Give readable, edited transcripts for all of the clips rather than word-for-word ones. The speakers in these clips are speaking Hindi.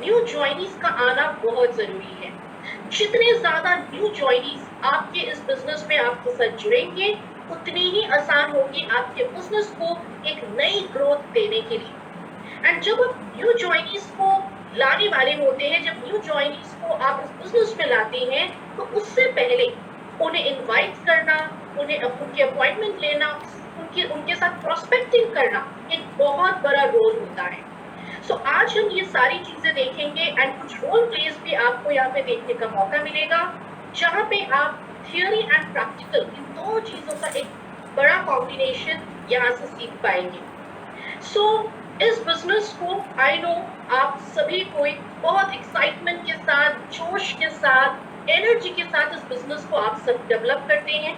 न्यू ज्वाइनीज का आना बहुत जरूरी है। जितने ज्यादा न्यू ज्वाइनीज आपके इस बिजनेस में आपके साथ जुड़ेंगे, उतनी ही आसान होगी आपके बिजनेस को एक नई ग्रोथ देने के लिए। एंड जब आप न्यू ज्वाइनीज को लाने वाले होते हैं, जब न्यू ज्वाइनीज को आप इस बिजनेस में लाते हैं, तो उससे पहले उन्हें इनवाइट करना, उन्हें उनके अपॉइंटमेंट लेना, उनके साथ प्रोस्पेक्टिंग करना एक बहुत बड़ा रोल होता है। सो आज हम ये सारी चीजें देखेंगे एंड कुछ रोल प्लेस भी आपको यहाँ पे देखने का मौका मिलेगा, जहाँ पे आप थियोरी एंड प्रैक्टिकल इन दो चीजों का एक बड़ा कॉम्बिनेशन यहाँ से सीख पाएंगे। सो इस बिजनेस को आई नो आप सभी को एक बहुत एक्साइटमेंट के साथ, जोश के साथ, एनर्जी के साथ इस बिजनेस को आप सब डेवलप करते हैं,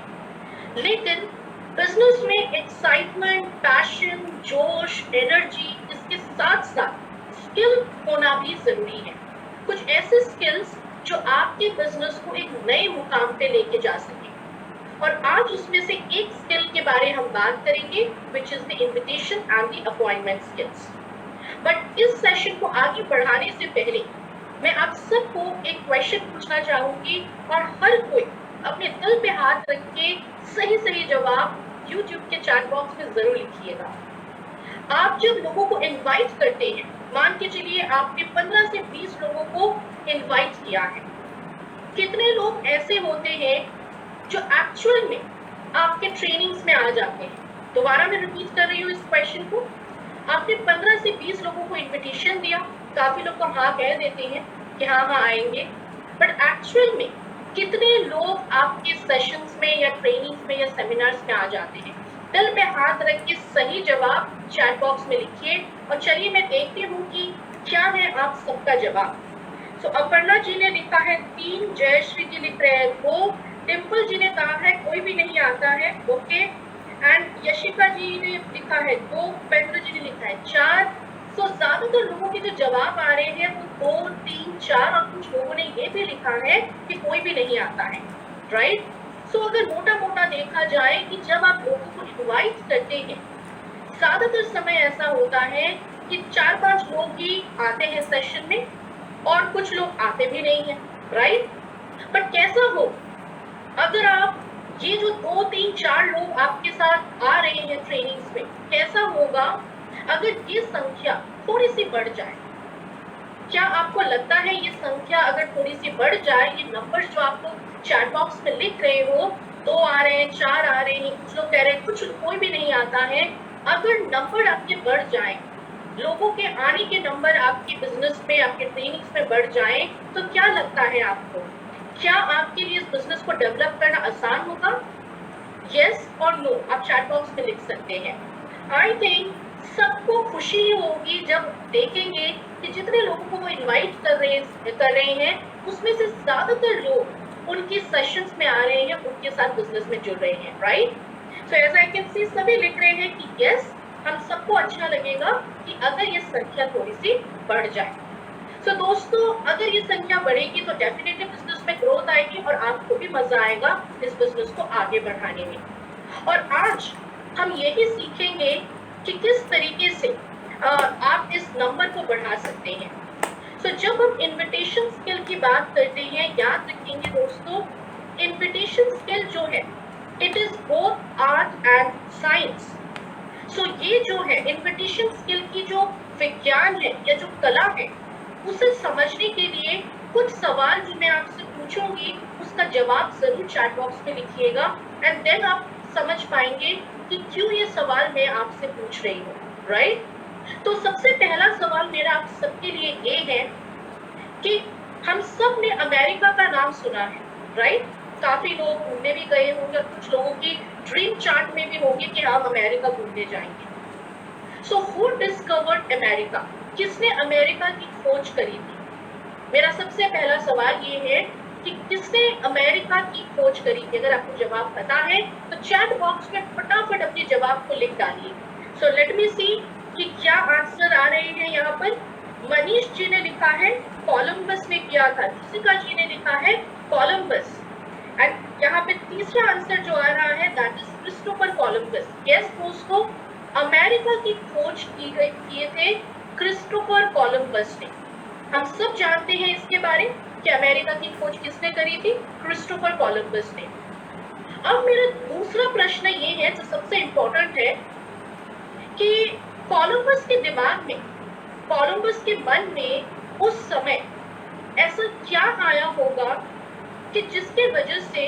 लेकिन बिजनेस में एक्साइटमेंट, पैशन, जोश, एनर्जी, इसके साथ साथ स्किल होना भी जरूरी है। कुछ ऐसे स्किल्स जो आपके बिजनेस को एक नए मुकाम पे लेके जा सके। और आज उसमें से एक स्किल के बारे हम बात करेंगे, which is the invitation and the appointment skills. But इस सेशन को आगे बढ़ाने से पहले मैं आप सबको एक क्वेश्चन पूछना चाहूंगी, और हर कोई अपने दिल पे हाथ रख के सही सही जवाब YouTube के चैट बॉक्स में जरूर लिखिएगा। आप जब लोगों को इनवाइट करते हैं, मान के चलिए आपने 15 से 20 लोगों को इनवाइट किया है, कितने लोग ऐसे होते हैं जो एक्चुअल में आपके ट्रेनिंग्स में आ जाते हैं? दोबारा मैं रिपीट कर रही हूँ इस क्वेश्चन को। आपने 15 से 20 लोगों को इन्विटेशन दिया, काफी लोग तो हाँ कह देते हैं कि हाँ आएंगे, बट एक्चुअल में कितने लोग आपके सेशंस में या ट्रेनिंग्स में या सेमिनार्स में आ जाते हैं? दिल पे हाथ रख के सही जवाब चैट बॉक्स में लिखिए, और चलिए मैं देखती हूँ कि क्या है आप सबका जवाब। सो अपर्णा जी ने लिखा है 3, जयश्री जी लिख रहे हैं 2, डिम्पल जी ने कहा है कोई भी नहीं आता है, ओके, एंड यशिका जी ने लिखा है 2, उपेंद्र जी ने लिखा है 4। सो ज्यादातर लोगों के जो जवाब आ रहे हैं वो 2, 3, 4, और कुछ लोगों ने ये भी लिखा है कि कोई भी नहीं आता है, राइट। सो अगर मोटा मोटा देखा जाए कि जब आप लोगों को इनवाइट करते हैं, ज्यादातर समय ऐसा होता है कि 4-5 लोग ही आते हैं सेशन में, और कुछ लोग आते भी नहीं है, राइट। बट कैसा हो अगर आप ये जो 2, 3, 4 लोग आपके साथ आ रहे हैं ट्रेनिंग्स में, कैसा होगा अगर ये संख्या थोड़ी सी बढ़ जाए? क्या आपको लगता है ये संख्या अगर थोड़ी सी बढ़ जाए, ये नंबर्स जो आपको चैट बॉक्स में लिख रहे हो, 2 आ रहे हैं, 4 आ रहे हैं, कुछ लोग कह रहे हैं कुछ कोई भी नहीं आता है, अगर नंबर आपके बढ़ जाए, लोगों के आने के नंबर आपके बिजनेस में, आपके ट्रेनिंग्स में बढ़ जाए, तो क्या लगता है आपको? क्या आपके लिए इस बिजनेस को डेवलप करना आसान होगा? यस और नो आप चैट बॉक्स में लिख सकते हैं। आई थिंक सबको खुशी होगी जब देखेंगे कि जितने लोगों को वो इनवाइट कर रहे हैं, उसमें से ज्यादातर लोग उनके सेशंस में आ रहे हैं, उनके साथ बिजनेस में जुड़ रहे हैं, right. So as I can see सभी लिख रहे हैं कि यस, हम सबको अच्छा लगेगा कि अगर ये संख्या थोड़ी सी बढ़ जाए। सो दोस्तों, अगर ये संख्या बढ़ेगी तो डेफिनेटली बिजनेस में ग्रोथ आएगी और आपको भी मजा आएगा इस बिजनेस को आगे बढ़ाने में। और आज हम यही सीखेंगे कि किस तरीके से आप इस नंबर को बढ़ा सकते हैं। सो जब हम इन्विटेशन स्किल की बात करते हैं, याद रखेंगे दोस्तों, इन्विटेशन स्किल जो है it is both art and science. So ये जो है इन्विटेशन स्किल की जो विज्ञान है या जो कला है, उसे समझने के लिए कुछ सवाल जो मैं आपसे पूछूंगी उसका जवाब जरूर चैट बॉक्स में लिखिएगा, एंड देन आप समझ पाएंगे कि क्यों ये सवाल मैं आपसे पूछ रही हूँ, राइट। तो सबसे पहला सवाल मेरा आप सबके लिए ये है कि हम सब ने अमेरिका का नाम सुना है, राइट। काफी लोग घूमने भी गए होंगे और कुछ लोगों की ड्रीम चार्ट में भी होंगे कि हम अमेरिका घूमने जाएंगे। So who discovered America? किसने अमेरिका की खोज करी थी? मेरा सबसे पहला सवाल ये है कि किसने अमेरिका की खोज करी थी? अगर आपको जवाब पता है तो चैट बॉक्स में फटाफट अपने जवाब को लिख डालिए। सो लेट मी सी कि क्या आंसर आ रहे हैं यहाँ पर। मनीष जी ने लिखा है कोलंबस ने किया था, ऋषिका जी ने लिखा है कोलंबस, एंड यहाँ पे तीसरा आंसर जो आ रहा है that is Christopher Columbus. Yes दोस्तों, अमेरिका की खोज किए थे क्रिस्टोफर कोलंबस ने। हम सब जानते हैं इसके बारे कि अमेरिका की खोज किसने करी थी? क्रिस्टोफर कोलंबस ने। अब मेरा दूसरा प्रश्न ये है जो सबसे इंपॉर्टेंट है कि कोलंबस के दिमाग में, कोलंबस के मन में उस समय ऐसा क्या आया होगा कि जिसके वजह से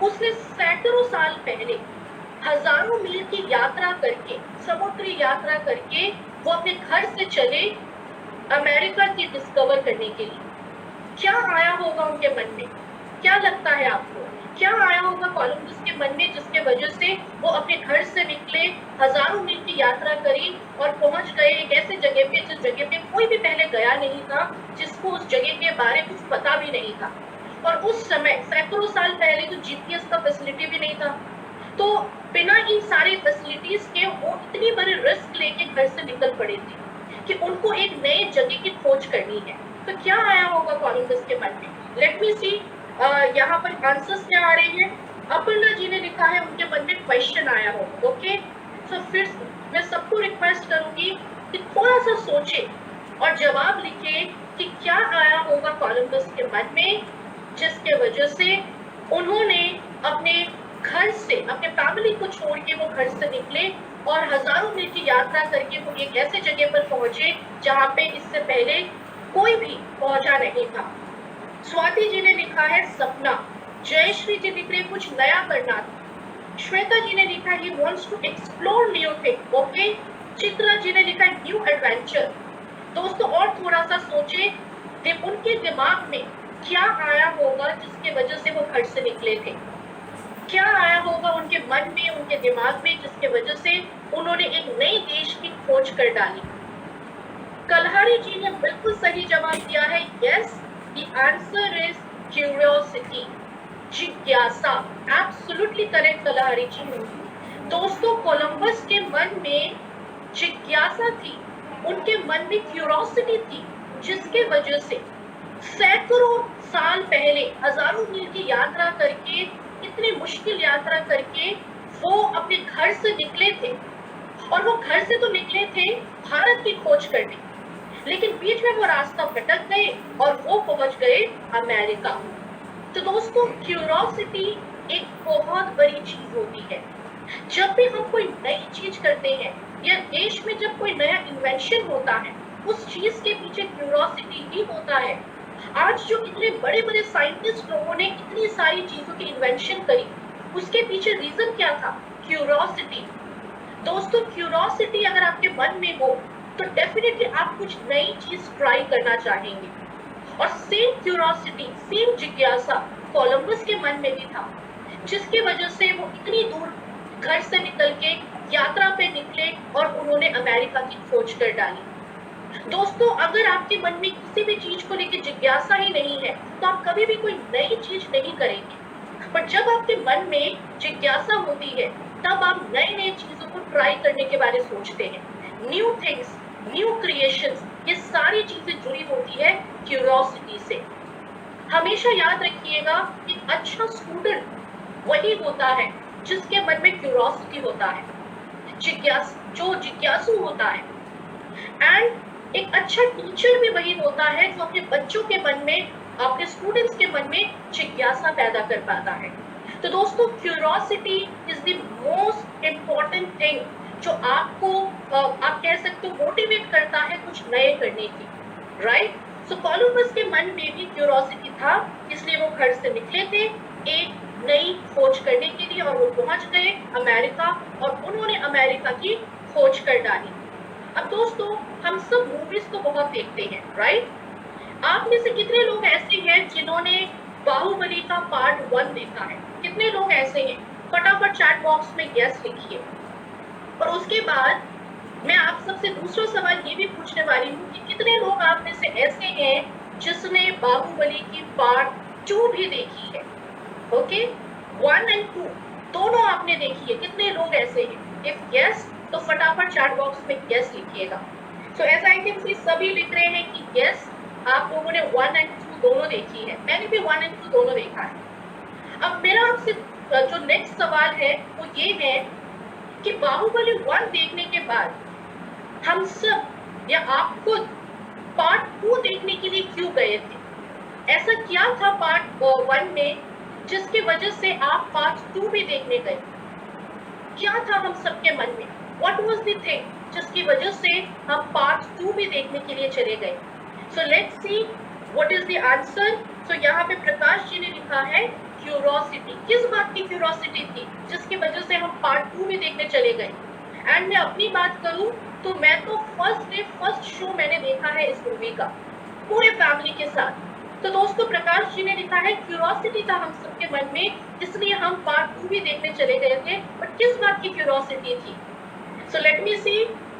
उसने सैकड़ों साल पहले हजारों मील की यात्रा करके, समुद्री यात्रा करके वो अपने घर से चले अमेरिका की डिस्कवर करने के लिए। क्या आया होगा उनके मन में? क्या लगता है आपको? क्या आया होगा कोलंबस के मन में जिसके वजह से वो अपने घर से निकले, हजारों मील की यात्रा करी और पहुंच गए एक ऐसे जगह पे जिस जगह पे कोई भी पहले गया नहीं था, जिसको उस जगह के बारे में कुछ पता भी नहीं था। और उस समय सैकड़ों साल पहले तो जीपीएस का फैसिलिटी भी नहीं था, तो बिना इन सारी फैसिलिटीज के वो इतनी बड़ी रिस्क लेके घर से निकल पड़े थे कि उनको एक नए जगह की खोज करनी है। तो क्या आया होगा कोलंबस के मन में? लेट मी सी, यहाँ पर आंसर्स क्या आ रहे हैं। अपर्णा जी ने लिखा है उनके मन में क्वेश्चन आया होगा। ओके, सो फिर मैं सबको रिक्वेस्ट करूंगी कि थोड़ा सा सोचे और जवाब लिखे कि क्या आया होगा कोलंबस के मन में जिसके वजह से उन्होंने अपने घर से, अपने फैमिली को छोड़ के वो घर से निकले और हजारों मील की यात्रा करके वो एक ऐसे जगह पर पहुंचे जहां पे इससे पहले कोई भी पहुंचा नहीं था। स्वाति जी ने लिखा है सपना। जयश्री जी लिख रहे कुछ नया करना था। श्वेता जी ने लिखा he wants to explore new thing. Okay, Chitra ji ने लिखा न्यू एडवेंचर। दोस्तों और थोड़ा सा सोचे उनके दिमाग में क्या आया होगा जिसके वजह से वो घर से निकले थे। क्या आया होगा उनके मन में, उनके दिमाग में जिसके वजह से उन्होंने एक नए देश की खोज कर डाली। कलहारी जी ने बिल्कुल सही जवाब दिया है। Yes, the answer is curiosity, जिज्ञासा। एब्सोल्युटली करेक्ट कलहारी जी। दोस्तों कोलंबस के मन में जिज्ञासा थी, उनके मन में क्यूरियोसिटी थी, जिसके वजह से सैकड़ों साल पहले हजारों मील की यात्रा करके, इतनी मुश्किल यात्रा करके वो अपने घर से निकले थे। और वो घर से तो निकले थे भारत की खोज करने, लेकिन बीच में वो रास्ता भटक गए और वो पहुंच गए अमेरिका। तो दोस्तों क्यूरियोसिटी एक बहुत बड़ी चीज होती है। जब भी हम कोई नई चीज करते हैं या देश में जब कोई नया इन्वेंशन होता है, उस चीज के पीछे क्यूरियोसिटी ही होता है। आज जो इतने बड़े बड़े साइंटिस्ट लोगों ने इतनी सारी चीजों की इन्वेंशन करी, उसके पीछे रीजन क्या था? क्यूरियोसिटी। दोस्तों क्यूरियोसिटी अगर आपके मन में हो तो डेफिनेटली आप कुछ नई चीज ट्राई करना चाहेंगे। और सेम क्यूरियोसिटी, सेम जिज्ञासा कोलंबस के मन में भी था, जिसकी वजह से वो इतनी दूर घर से निकल के यात्रा पे निकले और उन्होंने अमेरिका की खोज कर डाली। दोस्तों अगर आपके मन में किसी भी चीज को लेकर जिज्ञासा ही नहीं है तो आप कभी भी कोई नई चीज नहीं करेंगे। पर जब आपके मन में जिज्ञासा होती है तब आप नई नई चीजों को ट्राई करने के बारे में सोचते हैं। न्यू थिंग्स, न्यू क्रिएशंस, ये सारी चीजें जुड़ी होती है क्यूरियोसिटी से। हमेशा याद रखिएगा कि अच्छा स्टूडेंट वही होता है जिसके मन में क्यूरियोसिटी होता है, जो जिज्ञासु होता है। एंड एक अच्छा टीचर भी वही होता है जो अपने बच्चों के मन में, अपने स्टूडेंट्स के मन में जिज्ञासा पैदा कर पाता है। तो दोस्तों curiosity is the most important thing जो आपको आप कह सकते हो मोटिवेट करता है कुछ नए करने की, राइट? सो कोलंबस के मन में भी क्यूरियोसिटी था, इसलिए वो घर से निकले थे एक नई खोज करने के लिए और वो पहुंच गए अमेरिका और उन्होंने अमेरिका की खोज कर डाली। अब दोस्तों हम सब मूवीज तो बहुत देखते हैं, राइट? आप में से कितने लोग ऐसे हैं जिन्होंने बाहुबली का पार्ट 1 देखा है? कितने लोग ऐसे हैं? फटाफट चैट बॉक्स में यस लिखिए। और उसके बाद मैं आप सबसे दूसरा सवाल ये भी पूछने वाली हूँ कि कितने लोग आप में से ऐसे हैं जिसने बाहुबली की पार्ट 2 भी देखी है? ओके, 1 और 2 दोनों आपने देखी है। कितने लोग ऐसे हैं? इफ यस तो फटाफट चैट बॉक्स में यस लिखिएगा। सो एज आई कैन सी सभी लिख रहे हैं कि यस, आप लोगों ने 1 और 2 दोनों देखी है। मैंने भी 1 और 2 दोनों देखा है। अब मेरा आपसे जो नेक्स्ट सवाल है वो ये है कि बाहुबली 1 देखने के बाद हम सब या आप खुद पार्ट 2 देखने के लिए क्यों गए थे? ऐसा क्या था पार्ट 1 में जिसकी वजह से आप पार्ट 2 भी देखने गए? क्या था हम सबके मन में? What was the thing जिसकी वजह से हम पार्ट 2 भी देखने के लिए चले गए? So let's see what is the answer. So यहाँ पे प्रकाश जी ने लिखा है क्यूरोसिटी। किस बात की क्यूरोसिटी थी जिसकी वजह से हम पार्ट 2 भी देखने चले गए? एंड मैं अपनी बात करूं तो मैं तो फर्स्ट शो मैंने देखा है इस मूवी का पूरे फैमिली के साथ। तो दोस्तों प्रकाश जी ने लिखा है क्यूरोसिटी था हम सबके मन में, इसलिए हम पार्ट 2 भी देखने चले गए थे। बट किस बात की क्यूरोसिटी थी? सो लेट मी सी।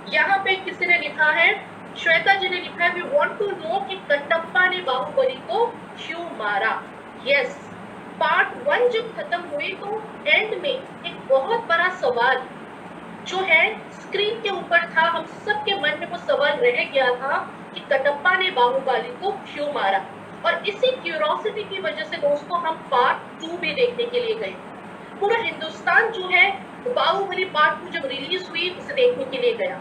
यहाँ पे किसी ने लिखा है, श्वेता जी ने लिखा है, वी वांट टू नो कि कटप्पा ने बाहुबली को क्यों मारा। यस, पार्ट 1 जब खत्म हुई तो एंड में एक बहुत बड़ा सवाल जो है स्क्रीन के ऊपर था, हम सबके मन में वो सवाल रह गया था कि कटप्पा ने बाहुबली को क्यों मारा। और इसी क्यूरोसिटी की वजह से दोस्तों हम पार्ट 2 भी देखने के लिए गए। पूरा हिंदुस्तान जो है बाहुबली पार्ट 2 जब रिलीज हुई उसे देखने के लिए गया।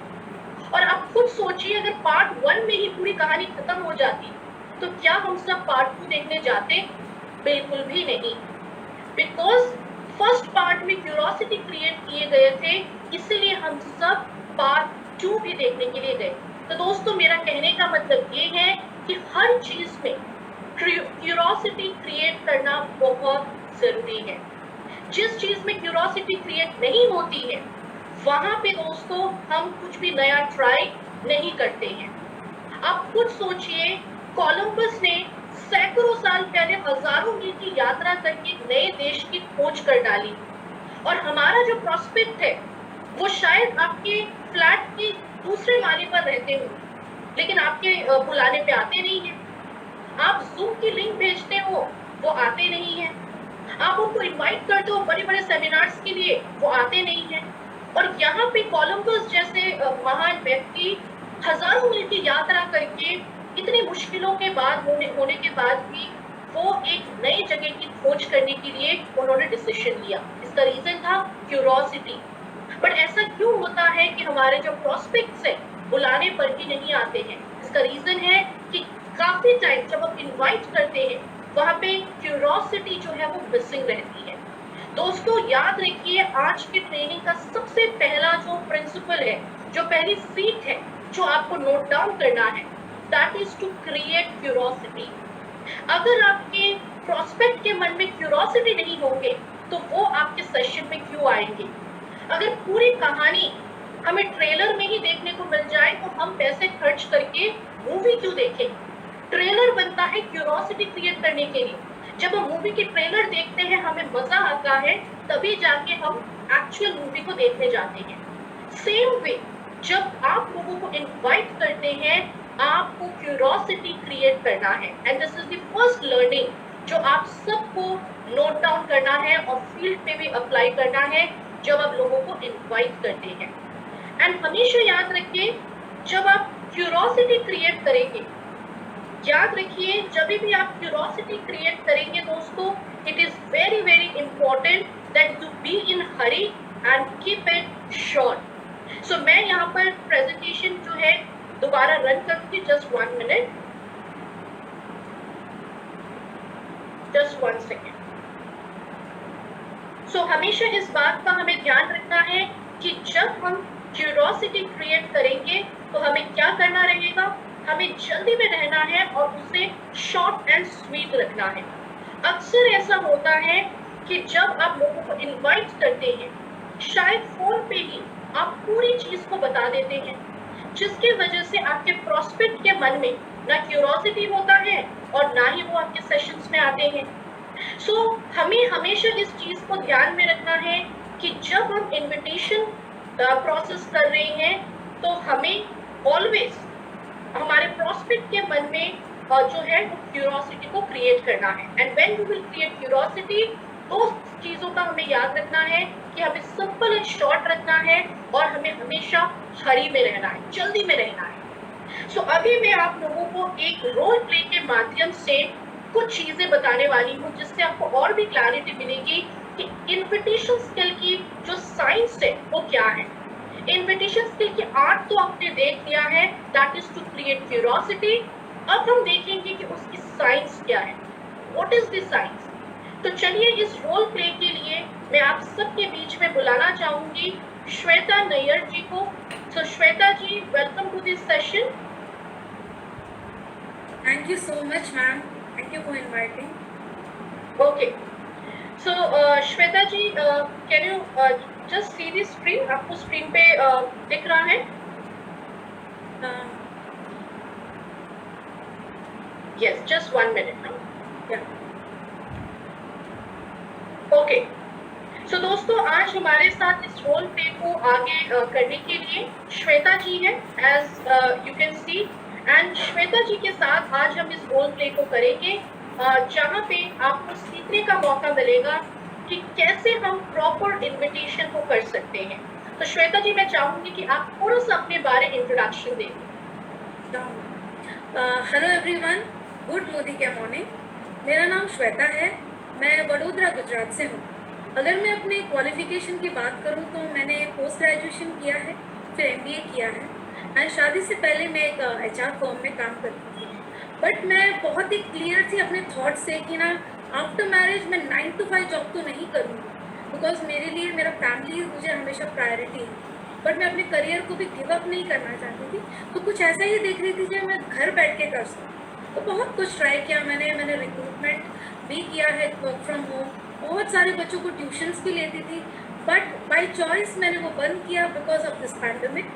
और आप खुद सोचिए अगर पार्ट 1 में ही पूरी कहानी खत्म हो जाती तो क्या हम सब पार्ट 2 देखने जाते? बिल्कुल भी नहीं। बिकॉज फर्स्ट पार्ट में क्यूरोसिटी क्रिएट किए गए थे, इसलिए हम सब पार्ट 2 भी देखने के लिए गए। तो दोस्तों मेरा कहने का मतलब ये है कि हर चीज में क्यूरोसिटी क्रिएट करना बहुत जरूरी है। जिस चीज में क्यूरोसिटी क्रिएट नहीं होती है वहां पे दोस्तों हम कुछ भी नया ट्राई नहीं करते हैं। आप खुद सोचिए, कोलंबस ने सैकड़ों साल पहले हजारों मील की यात्रा करके एक नए देश की खोज कर डाली, और हमारा जो प्रोस्पेक्ट है वो शायद आपके फ्लैट के दूसरे माले पर रहते हो, लेकिन आपके बुलाने पे आते नहीं है। आप जूम की लिंक भेजते हो, वो आते नहीं है। आप उनको इनवाइट करते हो बड़े बड़े सेमिनार्स के लिए, वो आते नहीं है। और यहाँ पे कोलंबस जैसे महान व्यक्ति हजारों मील की यात्रा करके इतनी मुश्किलों के बाद होने के बाद भी वो एक नई जगह की खोज करने के लिए उन्होंने डिसीजन लिया। इसका रीजन था क्यूरोसिटी। बट ऐसा क्यों होता है कि हमारे जो प्रोस्पेक्ट्स है बुलाने पर भी नहीं आते हैं? इसका रीजन है कि काफी टाइम जब हम इनवाइट करते हैं वहां पे क्यूरोसिटी जो है वो मिसिंग रहती है। दोस्तों याद रखिए, आज के ट्रेनिंग का सबसे पहला जो प्रिंसिपल है, जो पहली सीख है जो आपको नोट डाउन करना है, that is to create curiosity. अगर आपके प्रोस्पेक्ट के मन में क्यूरोसिटी नहीं होंगे तो वो आपके सेशन में क्यों आएंगे? अगर पूरी कहानी हमें ट्रेलर में ही देखने को मिल जाए तो हम पैसे खर्च करके मूवी क्यों देखें? ट्रेलर बनता है क्यूरोसिटी क्रिएट करने के लिए। जब हम मूवी के ट्रेलर देखते हैं, हमें मजा आता है, तभी जाके हम एक्चुअल मूवी को देखने जाते हैं। सेम वे जब आप लोगों को इनवाइट करते हैं, आपको क्यूरोसिटी क्रिएट करना है, and this is the first learning जो आप सबको नोट डाउन करना है और फील्ड पे भी अप्लाई करना है जब आप लोगों को इनवाइट करते हैं। एंड हमेशा याद रखिए, जब आप क्यूरोसिटी क्रिएट करेंगे, याद रखिए जब भी आप क्यूरोसिटी क्रिएट करेंगे दोस्तों, it is very very important that you be in hurry and keep it short. So मैं यहाँ पर प्रेजेंटेशन जो है दोबारा रन करूंगी, just 1 minute, just 1 second. So हमेशा इस बात का हमें ध्यान रखना है कि जब हम क्यूरोसिटी क्रिएट करेंगे तो हमें क्या करना रहेगा? हमें जल्दी में रहना है और उसे शॉर्ट एंड स्वीट रखना है। अक्सर ऐसा होता है कि जब आप लोगों को इनवाइट करते हैं, शायद फोन पे ही आप पूरी चीज को बता देते हैं, जिसकी वजह से आपके प्रोस्पेक्ट के मन में ना क्यूरोसिटी होता है और ना ही वो आपके सेशंस में आते हैं। सो हमें हमेशा इस चीज को ध्यान में रखना है कि जब हम इनविटेशन प्रोसेस कर रहे हैं तो हमें ऑलवेज हमारे प्रोस्पेक्ट के मन में जो है वो क्यूरोसिटी को क्रिएट करना है। And when we will create curiosity, तो चीजों का हमें याद रखना है कि हमें सिंपल एंड शॉर्ट रखना है और हमें हमेशा हरी में रहना है, जल्दी में रहना है। सो अभी मैं आप लोगों को एक रोल प्ले के माध्यम से कुछ चीजें बताने वाली हूँ, जिससे आपको और भी क्लैरिटी मिलेगी कि इन्विटेशन स्किल की जो साइंस है वो क्या है। इन्विटेशन स्किल की आर्ट तो आपने देख लिया है, that is to create curiosity. अब हम देखेंगे कि उसकी साइंस क्या है, व्हाट इज द साइंस। तो चलिए इस रोल प्ले के लिए मैं आप सबके बीच में बुलाना चाहूंगी श्वेता नैयर जी को। So Shweta ji, welcome to this session. Thank you so much, ma'am. Thank you for inviting. Okay. So Shweta ji, can you just see the screen? आपको screen पे दिख रहा है? Yes, just 1 minute. No? Yeah. Okay. So दोस्तों आज हमारे साथ इस रोल प्ले को आगे करने के लिए श्वेता जी हैं, as you can see, and Shweta जी के साथ आज हम इस रोल प्ले को करेंगे जहाँ पे आपको सीखने का मौका मिलेगा कि कैसे हम प्रॉपर इन्विटेशन को कर सकते हैं। तो श्वेता जी मैं चाहूंगी कि आप थोड़ा सा अपने बारे में इंट्रोडक्शन दें। Hello everyone, good morning. मेरा नाम श्वेता है, मैं वडोदरा गुजरात से हूँ। अगर मैं अपने क्वालिफिकेशन की बात करूँ तो मैंने पोस्ट ग्रेजुएशन किया है, फिर MBA किया है, एंड शादी से पहले मैं एक HR फर्म में काम करती थी। बट मैं बहुत ही क्लियर थी अपने थॉट से कि ना आफ्टर मैरिज मैं 9 to 5 जॉब तो नहीं करूँगी, बिकॉज मेरे लिए मेरा फैमिली मुझे हमेशा प्रायोरिटी है। बट मैं अपने करियर को भी गिव अप नहीं करना चाहती थी, तो कुछ ऐसा ही देख रही थी जो मैं घर बैठ के कर सकूँ। तो बहुत कुछ ट्राई किया मैंने रिक्रूटमेंट भी किया है, वर्क फ्रॉम होम, बहुत सारे बच्चों को ट्यूशन्स भी लेती थी, बट बाय चॉइस मैंने वो बंद किया because of this pandemic.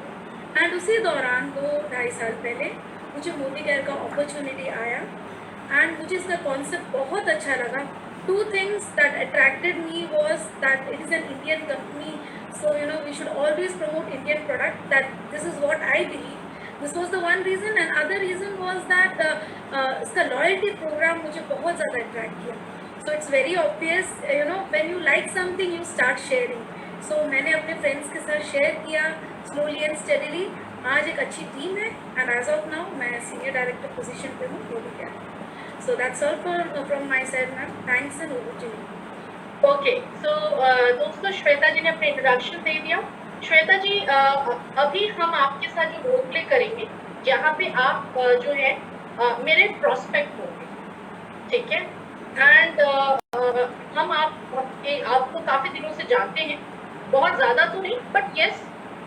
And उसी दौरान 2-2.5 साल पहले मुझे मोदी केयर का अपॉर्चुनिटी आया एंड मुझे इसका कॉन्सेप्ट बहुत अच्छा लगा। 2 things that attracted me was that it is an Indian company, so we should always promote Indian product, that this is what I believe. This was the one reason, and other reason was that इसका loyalty program मुझे बहुत ज़्यादा attract किया। So it's very obvious, when you like something you start sharing. So मैंने अपने फ्रेंड्स के साथ शेयर किया slowly and steadily। आज एक अच्छी टीम है and as of now मैं सीनियर डायरेक्टर पोजीशन पे हूँ, वो भी क्या है। So that's all from my side, ma'am. Thanks and over to you. Okay, so दोस्तों श्वेता जी ने अपने इंट्रोडक्शन दे दिया। श्वेता जी अभी हम आपके साथ जो रोल प्ले करेंगे जहाँ पे आप जो है मेरे प्रोस्पेक्ट होंगे, ठीक है, एंड हम आपको काफी दिनों से जानते हैं, बहुत ज्यादा तो नहीं बट यस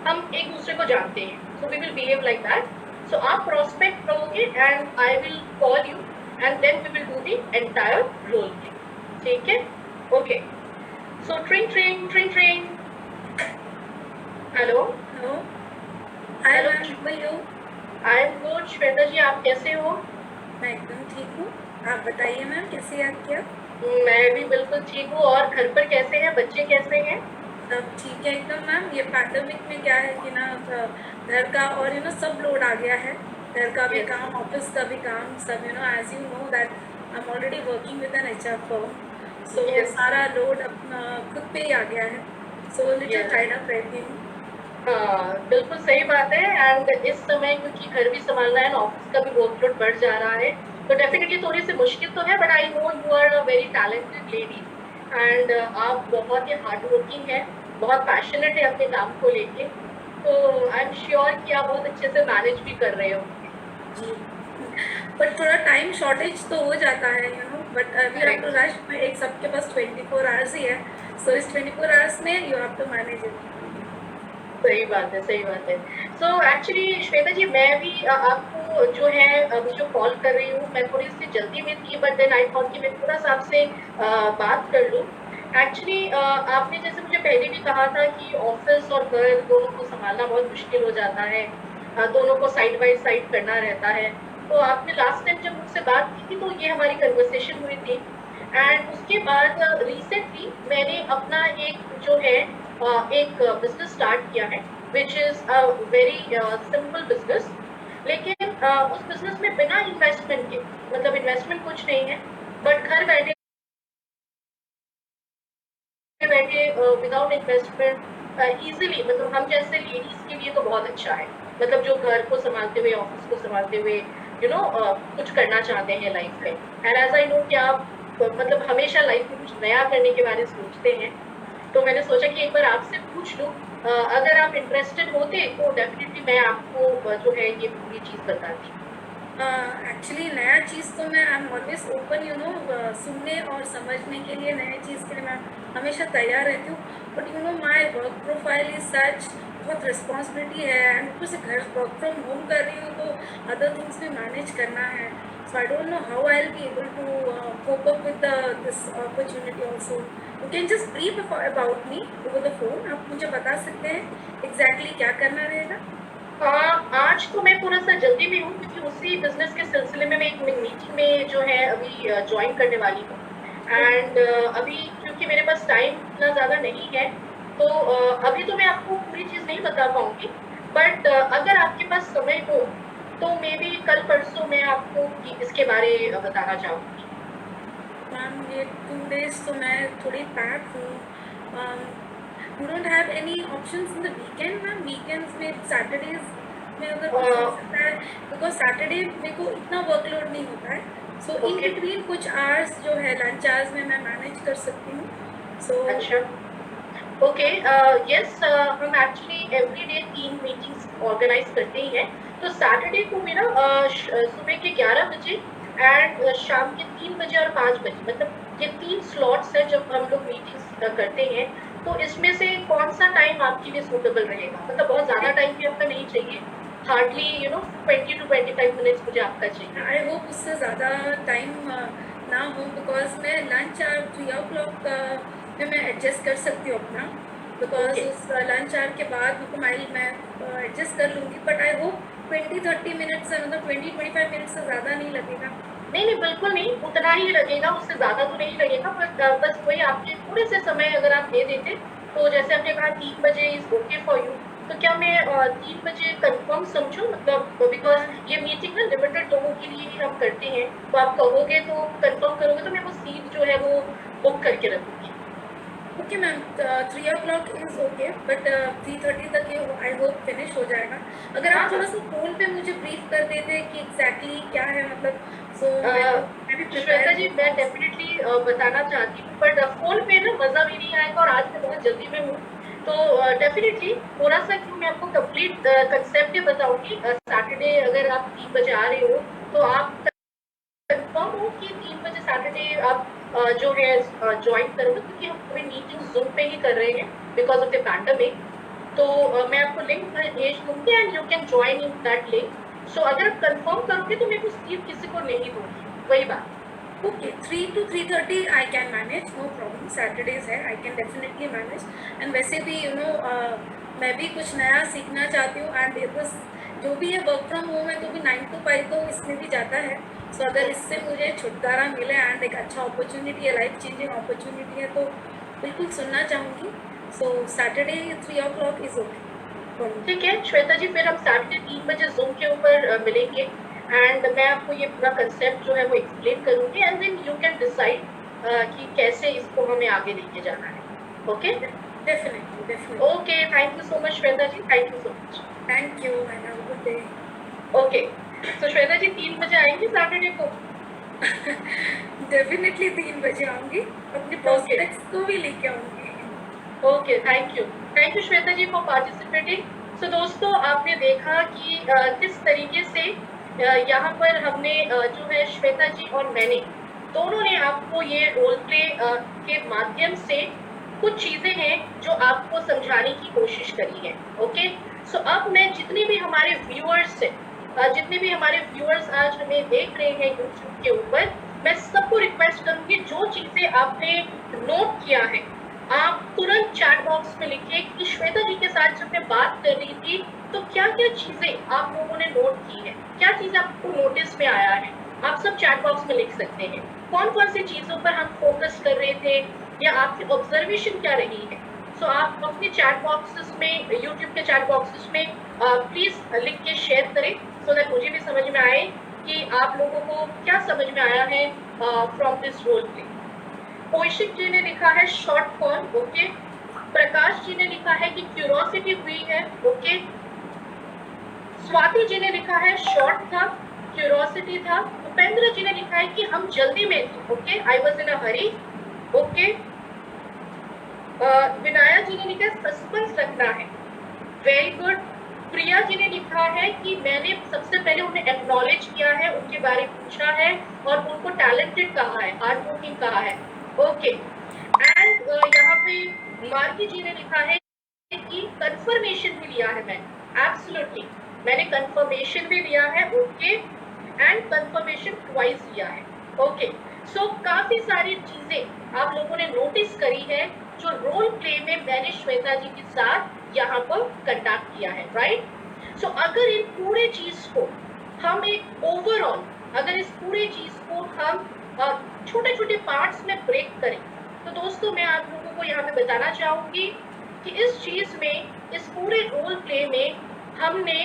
हम एक दूसरे को जानते हैं, so we will behave like that. So आप प्रोस्पेक्ट रहोगे and I will call you and then we will do the entire role play, ठीक है? ओके, सो ट्रिंग ट्रिंग ट्रिंग ट्रिंग। Hello Hello. Hi, Hello. ma'am. How are you? I am good. Shweta ji आप कैसे हो? मैं एकदम ठीक हूँ, आप बताइए मैम, कैसे याद किया? मैं भी बिल्कुल ठीक हूँ। और घर पर कैसे हैं, बच्चे कैसे हैं? सब ठीक है एकदम मैम। ये पैंडमिक में क्या है कि ना घर का और सब लोड आ गया है, घर का भी Yes. काम, ऑफिस का भी काम, सब as you know that I am already working with an HR firm, so Yes. सारा लोड अपना खुद पे ही आ गया है, सो लिटिल Yes. टाइड अप रहती हूँ। हाँ बिल्कुल सही बात है। एंड इस समय क्योंकि घर भी संभालना है, ऑफिस का भी वर्कलोड बढ़ जा रहा है, तो डेफिनेटली थोड़ी सी मुश्किल तो है, but I know you are a very talented lady and आप बहुत ही हार्ड वर्किंग है, बहुत पैशनेट है अपने काम को लेके, तो आई एम श्योर कि आप बहुत अच्छे से मैनेज भी कर रहे हो। जी, बट थोड़ा टाइम शॉर्टेज तो हो जाता है but we have to rush. एक सबके पास 24 आवर्स ही है, सो इस 24 आवर्स में you have to manage it. सही बात है, सही बात है। सो एक्चुअली श्वेता जी मैं भी आपको जो है अभी जो कॉल कर रही हूँ, मैं थोड़ी सी जल्दी में थी, बट देन आई थॉट कि मैं थोड़ा सा आपसे बात कर लूँ। एक्चुअली आपने जैसे मुझे पहले भी कहा था कि ऑफिस और घर दोनों को संभालना बहुत मुश्किल हो जाता है, दोनों को साइड बाय साइड करना रहता है। तो आपने लास्ट टाइम जब मुझसे बात की थी तो ये हमारी कन्वर्सेशन हुई थी, एंड उसके बाद रिसेंटली मैंने अपना एक जो है एक बिजनेस स्टार्ट किया है, which is a very simple business, लेकिन उस बिजनेस में बिना इन्वेस्टमेंट के, मतलब इन्वेस्टमेंट कुछ नहीं है, बट घर बैठे विदाउट इन्वेस्टमेंट इजीली, मतलब हम जैसे लेडीज के लिए तो बहुत अच्छा है, मतलब जो घर को संभालते हुए, ऑफिस को संभालते हुए कुछ करना चाहते हैं लाइफ में। एंड एज आई नो कि आप मतलब हमेशा लाइफ में कुछ नया करने के बारे में सोचते हैं, तो मैंने सोचा कि एक बार आपसे पूछ लूँ अगर आप इंटरेस्टेड होते तो डेफिनेटली मैं आपको जो है ये पूरी चीज़ बताती। एक्चुअली नया चीज़ तो मैं आई एम ऑलवेज ओपन सुनने और समझने के लिए, नए चीज़ के लिए मैं हमेशा तैयार रहती हूँ। But my work profile is such, बहुत रिस्पॉन्सिबिलिटी है एंड ऊपर से घर वर्क फ्रॉम होम कर रही हूँ तो अदर थिंग्स भी मैनेज करना है। So I don't know how I will be able to cope up with this opportunity also. You can just brief about me over the phone. आप मुझे बता सकते हैं एग्जैक्टली क्या करना रहेगा? आज तो मैं थोड़ा-सा जल्दी में हूँ क्योंकि उसी बिज़नेस के सिलसिले में मैं एक मीटिंग में जो है अभी जॉइन करने वाली हूँ। एंड अभी क्योंकि मेरे पास टाइम इतना ज़्यादा नहीं है, तो अभी तो मैं आपको पूरी चीज़ नहीं बता पाऊँगी। बट अगर आपके पास समय हो, तो मेबी कल परसों मैं आपको इसके बारे बताना चाहूँगी। मैम ये 2 days तो मैं थोड़ी पैक हूँ। You don't have any options in the weekend ma'am? Weekends में, सैटरडेज में अगर कुछ हो सकता है? बिकॉज सैटरडे मेरे को इतना वर्कलोड नहीं होता है, सो इन ओके। बिटवीन कुछ आवर्स जो है लंच आवर्स में मैं मैनेज कर सकती हूँ। सो अच्छा। ओके। यस, हम actually every day 3 meetings organise करते ही हैं। तो सैटरडे को भी ना सुबह के 11 बजे एंड शाम के 3 बजे और 5 बजे, मतलब ये 3 स्लॉट्स हैं जब हम लोग मीटिंग्स करते हैं। तो इसमें से कौन सा टाइम आपके लिए सूटेबल रहेगा? मतलब बहुत ज़्यादा टाइम भी आपका नहीं चाहिए, हार्डली 20 to 25 मिनट्स मुझे आपका चाहिए। आई होप उससे ज़्यादा टाइम ना हो, बिकॉज मैं लंच आवर 3 o'clock में मैं एडजस्ट कर सकती हूँ अपना, बिकॉज ओके। उस लंच आवर के बाद मैं एडजस्ट कर लूँगी। बट आई होप 20-30 मिनट्स से, मतलब 20-25 मिनट्स से ज़्यादा नहीं लगेगा। नहीं, नहीं, बिल्कुल नहीं, उतना ही लगेगा, उससे ज़्यादा तो नहीं लगेगा। बट बस वही आपके थोड़े से समय अगर आप दे देते, तो जैसे आपने कहा 3 बजे इज़ ओके फॉर यू, तो क्या मैं 3 बजे कन्फर्म समझूँ? मतलब बिकॉज़ ये मीटिंग ना लिमिटेड लोगों के लिए ही हम करते हैं, तो आप कहोगे तो कन्फर्म करोगे तो मैं वो सीट जो है वो बुक करके रखूँगी। Okay ma'am, 3 o'clock is okay, but 3:30 तक ये आई होप फिनिश हो जाएगा। अगर हाँ, आप थोड़ा सा फ़ोन पे मुझे ब्रीफ कर देते कि एग्जैक्टली क्या है, मतलब सो मैं भी श्वेता जी, मैं प्रिपेयर। डेफिनेटली बताना चाहती हूँ, बट फ़ोन पे ना मज़ा भी नहीं आएगा और आज मैं बहुत जल्दी में हूँ। तो डेफिनेटली थोड़ा-सा क्यों मैं आपको कंप्लीट कंसेप्ट ये बताऊँगी। सैटरडे अगर आप 3 बजे आ रहे हो, तो आप कंफर्म हो कि 3 बजे सैटरडे आप जो है जॉइन करोगे, क्योंकि हम पूरी मीटिंग ज़ूम पे ही कर रहे हैं बिकॉज़ ऑफ द पैंडेमिक। तो मैं आपको लिंक भेज दूँगी and you can join in that link. So अगर आप कंफर्म करोगे तो मैं वो सीट किसी को नहीं दूँगी, वही बात। Okay, 3 to 3:30 I can manage, no problem. Saturdays है, I can definitely manage. And वैसे भी मैं भी कुछ नया सीखना चाहती हूँ, एंड बस जो भी है वर्क फ्रॉम होम है, तो भी 9 to 5 तो इसमें भी जाता है। सो अगर इससे मुझे छुटकारा मिले एंड एक अच्छा अपॉर्चुनिटी है, लाइफ चेंजिंग अपॉर्चुनिटी है, तो बिल्कुल सुनना चाहूँगी। सो सैटरडे 3 o'clock इज़ ओके। ठीक है श्वेता जी, फिर हम सैटरडे 3 बजे ज़ूम के ऊपर मिलेंगे एंड मैं आपको ये पूरा कंसेप्ट जो है वो एक्सप्लेन करूँगी and then you can decide कि कैसे इसको हमें आगे लेके जाना है। Okay? Definitely, definitely. Okay, thank you so much Shweta ji, thank you so much. Thank you and have a good day. Okay, तो श्वेता जी 3 बजे आएंगे सैटरडे को? डेफिनेटली 3 बजे आऊँगी, अपने प्रोस्पेक्ट्स को भी लेके आऊँगी। Okay, thank you Shweta ji for participating. So दोस्तों, आपने देखा कि किस तरीके से यहाँ पर हमने जो है श्वेता जी और मैंने दोनों ने आपको ये रोल प्ले के माध्यम से कुछ चीज़ें हैं जो आपको समझाने की कोशिश करी है। ओके, सो अब मैं जितने भी हमारे व्यूअर्स हैं, जितने भी हमारे व्यूअर्स आज हमें देख रहे हैं यूट्यूब के ऊपर, मैं सबको रिक्वेस्ट करूँगी जो चीज़ें आपने नोट किया है, आप तुरंत चैट बॉक्स में लिखिए कि श्वेता जी के साथ जब मैं बात कर रही थी तो क्या-क्या चीज़ें आप लोगों ने नोट की है, क्या चीज़ आपको नोटिस में आया है, आप सब चैट बॉक्स में लिख सकते हैं। कौन-कौन सी चीज़ों पर हम फोकस कर रहे थे या आपकी ऑब्जर्वेशन क्या रही है। सो आप अपने चैट बॉक्सेस में, यूट्यूब के चैट बॉक्सेस में प्लीज़ लिख के शेयर करें, सो दैट मुझे भी समझ में आए कि आप लोगों को क्या समझ में आया है from this role play. Kaushik ji ने लिखा है short form, okay. Prakash ji ने लिखा है कि क्यूरोसिटी हुई है, ओके। स्वाति जी ने लिखा है शॉर्ट था, क्यूरोसिटी था। उपेंद्र जी ने लिखा है कि हम जल्दी में थे, okay, I was in a hurry, okay. Vinaya ji ने लिखा सस्पेंस रखना है, वेरी गुड। प्रिया जी ने लिखा है कि मैंने सबसे पहले उन्हें एक्नॉलेज किया है, उनके बारे में पूछा है और उनको टैलेंटेड कहा है, हार्ड वर्किंग कहा है। ओके, एंड यहाँ पे मार्की जी ने लिखा है कि कंफर्मेशन भी लिया है मैंने, एब्सोल्युटली मैंने कंफर्मेशन भी लिया है, ओके, एंड कंफर्मेशन ट्वाइस लिया है। ओके, सो काफी सारी चीजें आप लोगों ने नोटिस करी है जो रोल प्ले में मैंने श्वेता जी के साथ यहाँ पर कंडक्ट किया है, राइट। सो अगर इन पूरे चीज को हम एक ओवरऑल, अगर इस पूरे चीज को हम छोटे छोटे पार्ट्स में ब्रेक करें, तो दोस्तों मैं आप लोगों को यहाँ पे बताना चाहूंगी कि इस चीज में, इस पूरे रोल प्ले में हमने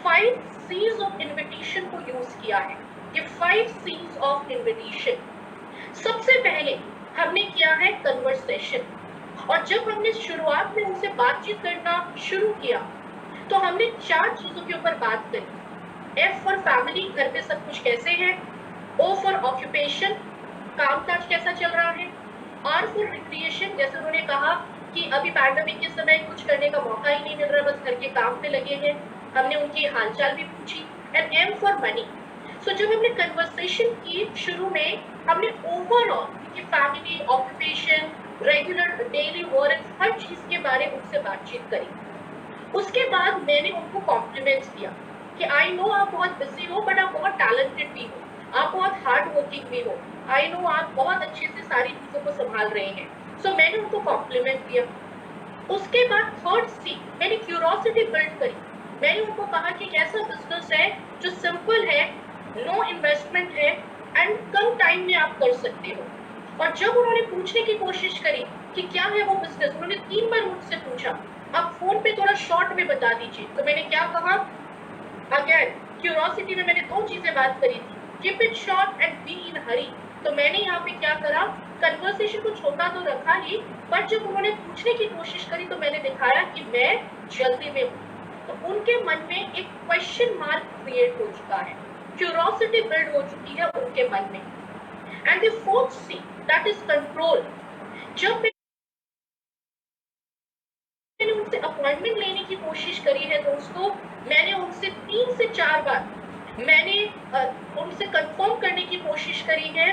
5 C's ऑफ इन्विटेशन को यूज किया है। ये 5 C's ऑफ इन्विटेशन, सबसे पहले हमने किया है कन्वर्सेशन, और जब हमने शुरुआत में उनसे बातचीत करना शुरू किया तो हमने 4 चीजों के ऊपर बात करी। F फॉर फैमिली, घर पे सब कुछ कैसे है। O फॉर ऑक्यूपेशन, काम काज कैसा चल रहा है। R फॉर रिक्रिएशन, जैसे उन्होंने कहा कि अभी पैंडेमिक के समय कुछ करने का मौका ही नहीं मिल रहा, बस घर के काम पे लगे हैं, हमने उनकी हालचाल भी पूछी। And M for money. So जब हमने कन्वर्सेशन की शुरू में, हमने ओवरऑल उनकी family, occupation, regular daily work, हर चीज के बारे में उनसे बातचीत करी। उसके बाद मैंने उनको कॉम्प्लीमेंट्स दिया कि आई नो आप बहुत बिजी हो, बट आप बहुत टैलेंटेड भी हो, आप बहुत हार्ड वर्किंग भी हो, आई नो आप बहुत अच्छे से सारी चीजों को संभाल रहे हैं। सो मैंने उनको कॉम्प्लीमेंट दिया। उसके बाद 3rd C, मैंने क्यूरोसिटी बिल्ड करी। मैंने उनको कहा कि एक ऐसा बिजनेस है जो सिंपल है, नो इन्वेस्टमेंट है एंड कम टाइम में आप कर सकते हो। और जब उन्होंने पूछने की कोशिश करी कि क्या है वो बिजनेस, उन्होंने 3 बार मुझसे पूछा आप फोन पे थोड़ा शॉर्ट में बता दीजिए। तो मैंने क्या कहा, अगेन क्यूरोसिटी में मैंने 2 चीजें बात करी थी, keep it short and be in hurry. तो मैंने यहाँ पे क्या करा, कन्वर्सेशन को छोटा तो रखा ही, पर जब उन्होंने पूछने की कोशिश करी तो मैंने दिखाया कि मैं जल्दी में हूँ। तो उनके मन में एक क्वेश्चन मार्क क्रिएट हो चुका है, क्यूरोसिटी बिल्ड हो चुकी है उनके मन में। And the 4th C, that is control. जब मैंने उनसे अपॉइंटमेंट लेने की कोशिश करी है दोस्तों, मैंने उनसे 3 से 4 बार मैंने उनसे कंफर्म करने की कोशिश करी है,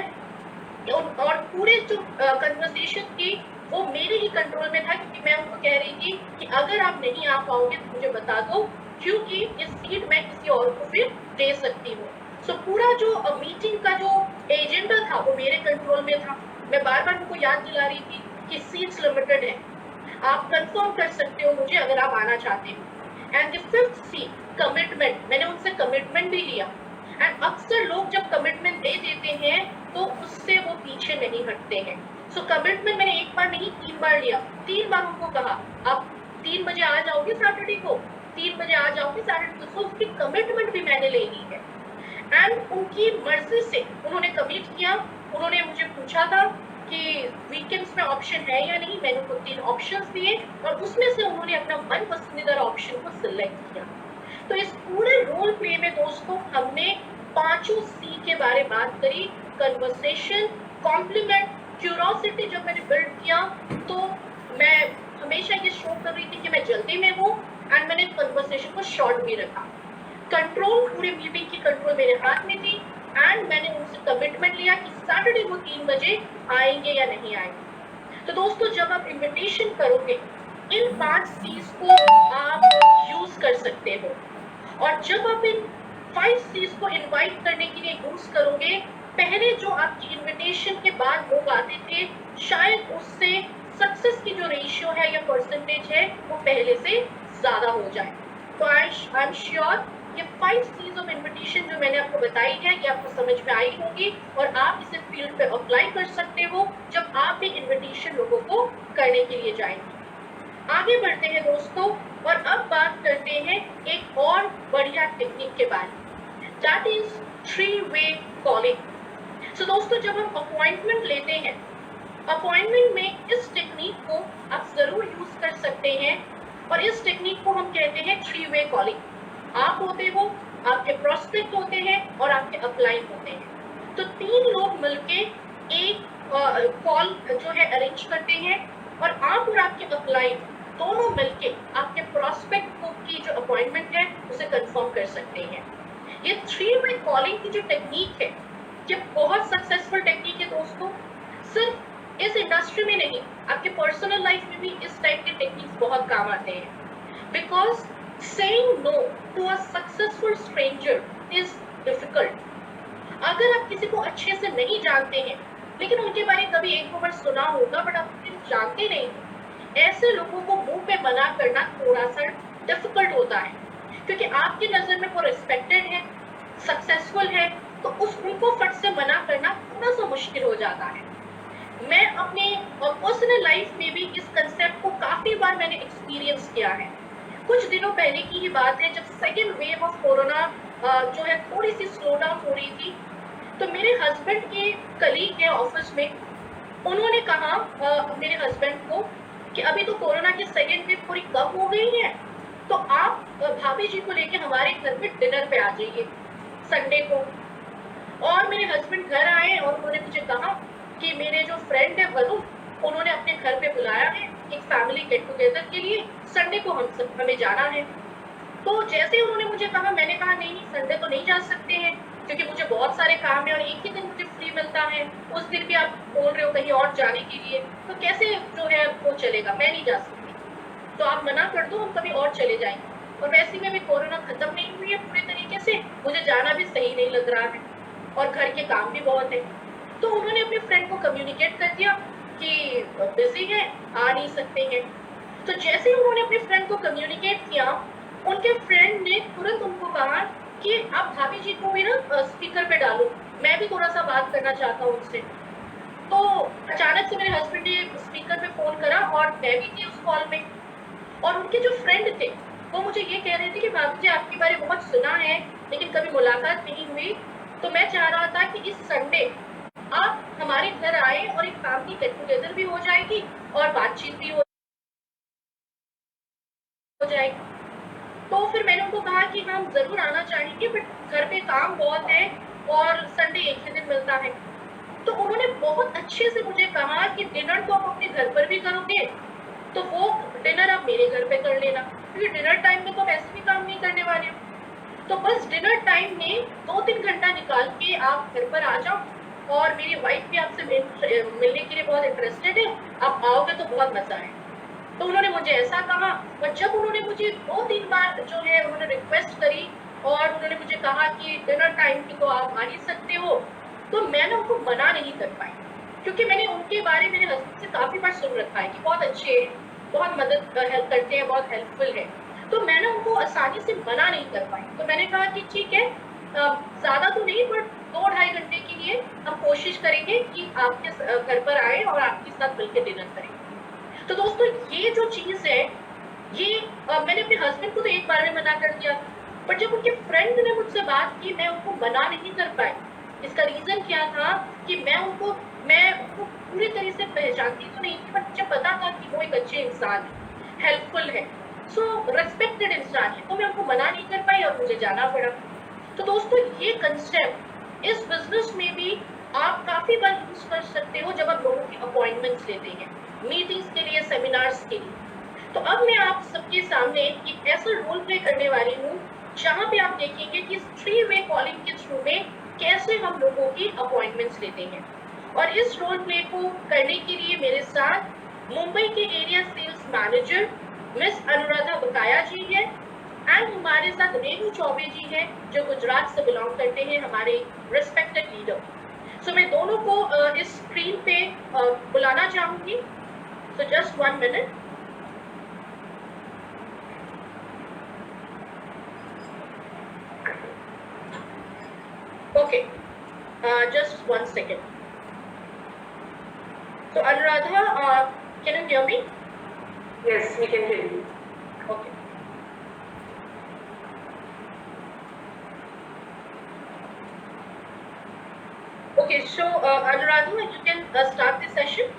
और पूरे जो कन्वर्सेशन थी वो मेरे ही कंट्रोल में था, क्योंकि मैं उनको कह रही थी कि अगर आप नहीं आ पाओगे तो मुझे बता दो, क्योंकि इस सीट मैं किसी और को फिर दे सकती हूँ। सो पूरा जो मीटिंग का जो एजेंडा था वो मेरे कंट्रोल में था। मैं बार बार उनको याद दिला रही थी कि सीट्स लिमिटेड है, आप कंफर्म कर सकते हो मुझे अगर आप आना चाहते हो। And the 5th C, commitment, मैंने उनसे कमिटमेंट भी लिया। एंड अक्सर लोग जब कमिटमेंट दे देते हैं तो उससे वो पीछे नहीं हटते हैं। सो कमिटमेंट मैंने 1 बार नहीं 3 बार लिया। 3 बार उनको कहा आप 3 बजे आ जाओगे सैटरडे को, 3 बजे आ जाओगे सैटरडे को। सो उसकी कमिटमेंट भी मैंने ले ली है। एंड उनकी मर्जी से उन्होंने कमिट किया। उन्होंने मुझे पूछा था कि वीकेंड्स में ऑप्शन है या नहीं, मैंने उनको 3 ऑप्शंस दिए और उसमें से उन्होंने अपना मन पसंदीदा ऑप्शन को सिलेक्ट किया। तो इस पूरे रोल प्ले में दोस्तों हमने 5 C के बारे में बात करी, कन्वर्सेशन, कॉम्प्लीमेंट, क्यूरोसिटी। जब मैंने बिल्ड किया तो मैं हमेशा ये शो कर रही थी कि मैं जल्दी में हूँ, एंड मैंने कन्वर्सेशन को शॉर्ट भी रखा। कंट्रोल, पूरी मीटिंग की कंट्रोल मेरे हाथ में थी, एंड मैंने उनसे कमिटमेंट लिया कि सैटरडे को 3 बजे आएंगे या नहीं आएंगे। तो दोस्तों जब आप इन्विटेशन करोगे, इन 5 C's को आप यूज कर सकते हो, और जब आप इन 5 C's को इनवाइट करने के लिए यूज करोगे, पहले जो आपकी इनविटेशन के बाद लोग आते थे, शायद उससे सक्सेस की जो रेशियो है या परसेंटेज है वो पहले से ज्यादा हो जाए। तो आई एम श्योर ये 5 C's ऑफ इन्विटेशन जो मैंने आपको बताई है ये आपको समझ में आई होगी, और आप इसे फील्ड पे अप्लाई कर सकते हो जब आप भी इन्विटेशन लोगों को करने के लिए जाएंगे। आगे बढ़ते हैं दोस्तों, और अब बात करते हैं एक और बढ़िया टेक्निक के बारे में, दैट इज 3-way कॉलिंग। सो दोस्तों जब हम अपॉइंटमेंट लेते हैं, अपॉइंटमेंट में इस टेक्निक को आप जरूर यूज कर सकते हैं, और इस टेक्निक को हम कहते हैं 3-way कॉलिंग। आप होते हो, आपके प्रोस्पेक्ट होते हैं और आपके अपलाइन होते हैं। तो 3 लोग मिलके एक कॉल जो है अरेंज करते हैं, और आप और आपके अपलाइन दोनों मिलके आपके प्रोस्पेक्ट को की जो अपॉइंटमेंट है उसे कंफर्म कर सकते हैं। ये 3-वे कॉलिंग की जो टेक्निक है ये बहुत सक्सेसफुल टेक्निक है दोस्तों। सिर्फ इस इंडस्ट्री में नहीं, आपके पर्सनल लाइफ में भी इस टाइप के टेक्निक्स बहुत काम आते हैं। Because saying no to a successful stranger is difficult. अगर आप किसी को अच्छे से नहीं जानते हैं लेकिन उनके बारे में कभी एक दो बार सुना होगा बट आप उन्हें जानते नहीं, ऐसे लोगों को मुंह पे मना करना थोड़ा सा डिफिकल्ट होता है, क्योंकि आपकी नजर में वो रिस्पेक्टेड है, सक्सेसफुल है, तो उनको फट से मना करना थोड़ा सा मुश्किल हो जाता है। मैं अपने पर्सनल लाइफ में भी इस कंसेप्ट को काफी बार मैंने एक्सपीरियंस किया है। कुछ दिनों पहले की ही बात है, जब सेकेंड वेव ऑफ कोरोना जो है थोड़ी सी स्लो डाउन हो रही थी, तो मेरे हस्बैंड के कलीग है ऑफिस में, उन्होंने कहा मेरे हस्बैंड को कि अभी तो कोरोना की सेकेंड वेव पूरी कम हो गई है, तो आप भाभी जी को लेके हमारे घर पे डिनर पे आ जाइए संडे को। और मेरे हस्बैंड घर आए और उन्होंने मुझे कहा कि मेरे जो फ्रेंड है वरुण, उन्होंने अपने घर पे बुलाया है एक फैमिली गेट टुगेदर के लिए, संडे को हमें जाना है। तो जैसे ही उन्होंने मुझे कहा, मैंने कहा नहीं संडे तो नहीं जा सकते हैं क्योंकि मुझे बहुत सारे काम है और एक ही दिन मुझे फ्री मिलता है, उस दिन भी आप बोल रहे हो कहीं और जाने के लिए, तो कैसे जो है वो चलेगा, मैं नहीं जा सकती, तो आप मना कर दो, हम कभी और चले जाएंगे। और वैसे में भी कोरोना खत्म नहीं हुई है पूरे तरीके से, मुझे जाना भी सही नहीं लग रहा है और घर के काम भी बहुत है। तो उन्होंने अपने फ्रेंड को कम्युनिकेट कर दिया कि बिजी है, आ नहीं सकते हैं। तो जैसे ही उन्होंने अपने फ्रेंड को कम्युनिकेट किया, उनके फ्रेंड ने तुरंत उनको कहा कि आप भाभी जी को भी ना स्पीकर पे डालो, मैं भी थोड़ा सा बात करना चाहता हूँ उनसे। तो अचानक से मेरे हस्बैंड ने स्पीकर पे फोन करा और मैं भी थी उस कॉल में, और उनके जो फ्रेंड थे वो मुझे ये कह रहे थे कि भाभी जी आपके बारे में बहुत सुना है लेकिन कभी मुलाकात नहीं हुई, तो मैं चाह रहा था कि इस संडे आप हमारे घर आए और एक फैमिली गेट टुगेदर भी हो जाएगी और बातचीत भी हो जाएगी। तो फिर मैंने उनको कहा कि हम जरूर आना चाहेंगे बट घर पे काम बहुत है और संडे एक ही दिन मिलता है। तो उन्होंने बहुत अच्छे से मुझे कहा कि डिनर तो आप अपने घर पर भी करोगे तो वो डिनर आप मेरे घर पे कर लेना, क्योंकि डिनर टाइम में तो हम ऐसे भी काम नहीं करने वाले हो, तो बस डिनर टाइम में 2-3 घंटा निकाल के आप घर पर आ जाओ और मेरी वाइफ भी आपसे मिलने के लिए बहुत इंटरेस्टेड है, आप आओगे तो बहुत मजा है। तो उन्होंने मुझे ऐसा कहा, और जब उन्होंने मुझे 2-3 बार जो है उन्होंने रिक्वेस्ट करी और उन्होंने मुझे कहा कि डिनर टाइम पे तो आप आ ही सकते हो, तो मैंने उनको मना नहीं कर पाई, क्योंकि मैंने उनके बारे में मेरे हस्बैंड से काफी बार सुन रखा है कि बहुत अच्छे हैं, बहुत मदद हेल्प करते हैं, बहुत हेल्पफुल है, तो मैंने उनको आसानी से मना नहीं कर पाई। तो मैंने कहा कि ठीक है, ज्यादा तो नहीं बट 2-2.5 घंटे के लिए हम कोशिश करेंगे कि आपके घर पर आए और आपके साथ मिलकर डिनर करें। तो दोस्तों ये जो चीज है ये मैंने अपने हस्बैंड को तो एक बार में मना कर दिया, पर जब उनके फ्रेंड ने मुझसे बात की मैं उनको मना नहीं कर पाई। इसका रीजन क्या था कि मैं उनको पूरी तरह से पहचानती तो नहीं थी, बट मुझे पता था कि वो एक अच्छे इंसान है, हेल्पफुल है, सो रेस्पेक्टेड इंसान है, तो मैं उनको मना नहीं कर पाई और मुझे जाना पड़ा। तो दोस्तों ये कंसेप्ट इस बिजनेस में भी आप काफी बार यूज कर सकते हो जब आप लोगों की अपॉइंटमेंट्स लेते हैं, मीटिंग्स के लिए, सेमिनार्स के लिए। तो अब मैं आप सबके सामने एक ऐसा रोल प्ले करने वाली हूँ जहाँ पे आप देखेंगे कि 3-वे कॉलिंग के थ्रू में कैसे हम लोगों की अपॉइंटमेंट्स लेते हैं। और इस रोल प्ले को करने के लिए मेरे साथ मुंबई के area sales manager miss Anuradha Bakaya ji है, एंड हमारे साथ रेणु चौबे जी हैं जो गुजरात से बिलोंग करते हैं, हमारे रिस्पेक्टेड लीडर। सो मैं दोनों को इस स्क्रीन पे बुलाना चाहूंगी, so just 1 minute. Okay, just 1 second. So Anuradha, can you hear me? Yes, we can hear you. Okay. Okay, so Anuradha, you can start the session.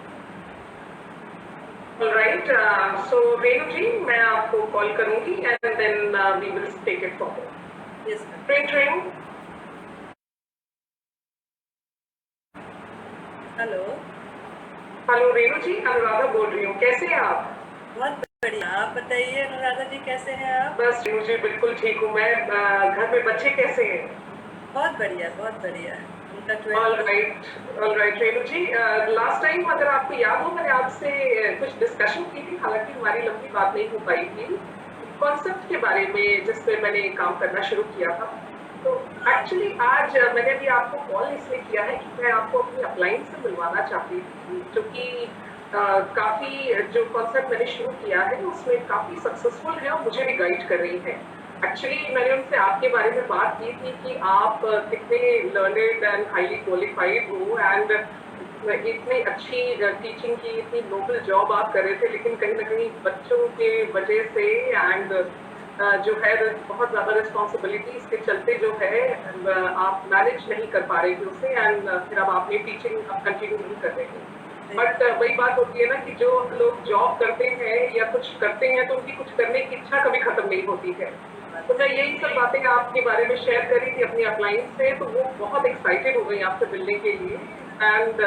All right. So Renu ji, मैं आपको कॉल करूँगी and then we will take it forward. Yes, ma'am. Great, Renu. Hello. Hello Renu ji, Anuradha बोल रही हूँ। कैसे हैं आप? बहुत बढ़िया। आप बताइए अनुराधा जी, कैसे हैं आप? बस रेणु जी बिल्कुल ठीक हूँ मैं। घर में बच्चे कैसे हैं? बहुत बढ़िया, बहुत बढ़िया। उनका ऑल 12th। राइट रेणु जी, लास्ट टाइम अगर आपको याद हो मैंने आपसे कुछ डिस्कशन की थी, हालांकि हमारी लंबी बात नहीं हो पाई थी कॉन्सेप्ट के बारे में जिस पे मैंने काम करना शुरू किया था। तो एक्चुअली आज मैंने भी आपको कॉल इसलिए किया है कि मैं आपको अपनी अपलाइन से मिलवाना चाहती थी, क्योंकि काफी जो कॉन्सेप्ट मैंने शुरू किया है उसमें काफी सक्सेसफुल है और मुझे भी गाइड कर रही है। एक्चुअली मैंने उनसे आपके बारे में बात की थी कि आप कितने लर्नेड एंड हाईली क्वालिफाइड हो एंड इतनी अच्छी टीचिंग की इतनी नोबल जॉब आप कर रहे थे, लेकिन कहीं ना कहीं बच्चों के वजह से एंड जो है बहुत ज़्यादा रिस्पॉन्सिबिलिटीज के चलते जो है आप मैनेज नहीं कर पा रहे थे उसे एंड फिर अब आपने टीचिंग अब कंटिन्यू नहीं कर रहे हैं। बट वही बात होती है ना कि जो लोग जॉब करते हैं या कुछ करते हैं तो उनकी कुछ करने की इच्छा कभी खत्म नहीं होती है। तो मैं यही सब बातें आपके बारे में शेयर कर रही थी अपनी अपलाइन से, तो वो बहुत एक्साइटेड हो गई आपसे मिलने के लिए एंड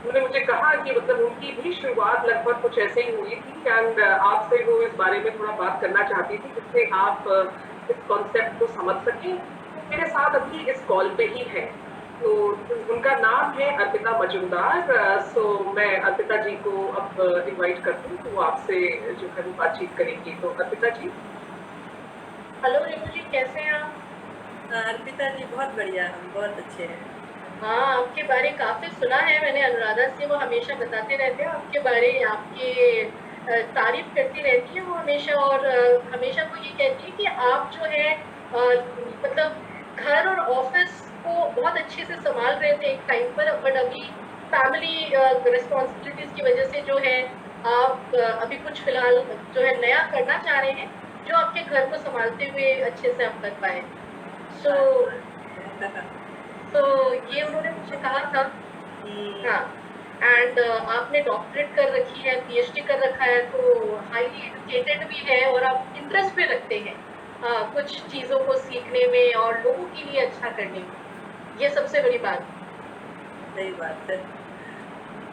उन्होंने मुझे कहा कि मतलब उनकी भी शुरुआत लगभग कुछ ऐसे ही हुई थी एंड आपसे वो इस बारे में थोड़ा बात करना चाहती थी जिससे आप इस कॉन्सेप्ट को समझ सकें। मेरे साथ अभी इस कॉल पे ही है, तो उनका नाम है अर्पिता मजूमदार। सो मैं अर्पिता जी को अब इनवाइट करती हूँ, तो वो आपसे जो है वो बातचीत करेंगी। तो अर्पिता जी। हेलो रेणु जी, कैसे हैं आप? अर्पिता जी बहुत बढ़िया, हम बहुत अच्छे हैं। हाँ, आपके बारे काफी सुना है मैंने अनुराधा से, वो हमेशा बताते रहते हैं आपके बारे, आपके तारीफ करती रहती है वो हमेशा, और हमेशा वो ये कहती है कि आप जो है मतलब घर और ऑफिस को बहुत अच्छे से संभाल रहे थे एक टाइम पर, बट अभी फैमिली रिस्पॉन्सिबिलिटीज की वजह से जो है आप अभी कुछ फिलहाल जो है नया करना चाह रहे हैं जो आपके घर को संभालते हुए अच्छे से आप कर पाए। सो तो ये उन्होंने मुझे कहा था। हाँ, एंड आपने डॉक्टरेट कर रखी है, पीएचडी कर रखा है, तो हाईली एजुकेटेड भी है और आप इंटरेस्ट भी रखते हैं कुछ चीज़ों को सीखने में और लोगों के लिए अच्छा करने में। ये सबसे बड़ी बात। सही बात है।